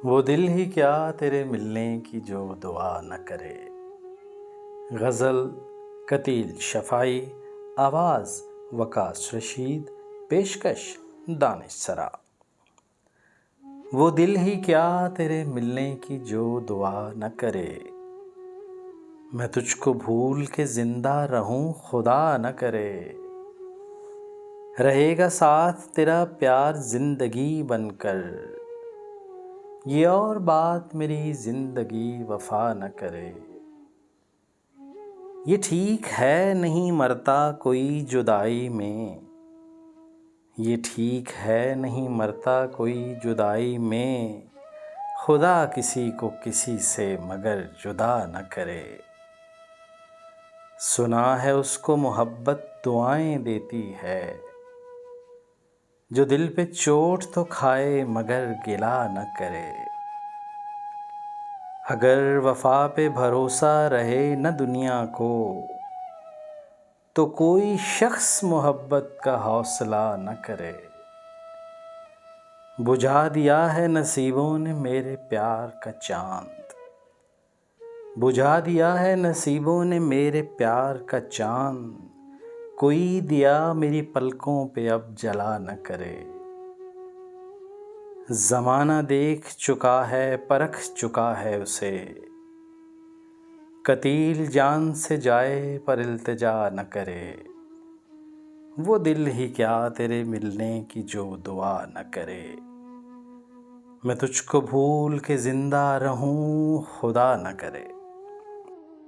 وہ دل ہی کیا تیرے ملنے کی جو دعا نہ کرے۔ غزل قتیل شفائی، آواز وقاص رشید، پیشکش دانش سرا۔ وہ دل ہی کیا تیرے ملنے کی جو دعا نہ کرے، میں تجھ کو بھول کے زندہ رہوں خدا نہ کرے۔ رہے گا ساتھ تیرا پیار زندگی بن کر، یہ اور بات میری زندگی وفا نہ کرے۔ یہ ٹھیک ہے نہیں مرتا کوئی جدائی میں، یہ ٹھیک ہے نہیں مرتا کوئی جدائی میں، خدا کسی کو کسی سے مگر جدا نہ کرے۔ سنا ہے اس کو محبت دعائیں دیتی ہے، جو دل پہ چوٹ تو کھائے مگر گلہ نہ کرے۔ اگر وفا پہ بھروسہ رہے نہ دنیا کو، تو کوئی شخص محبت کا حوصلہ نہ کرے۔ بجھا دیا ہے نصیبوں نے میرے پیار کا چاند، بجھا دیا ہے نصیبوں نے میرے پیار کا چاند، کوئی دیا میری پلکوں پہ اب جلا نہ کرے۔ زمانہ دیکھ چکا ہے پرکھ چکا ہے اسے، قتیل جان سے جائے پر التجا نہ کرے۔ وہ دل ہی کیا تیرے ملنے کی جو دعا نہ کرے، میں تجھ کو بھول کے زندہ رہوں خدا نہ کرے۔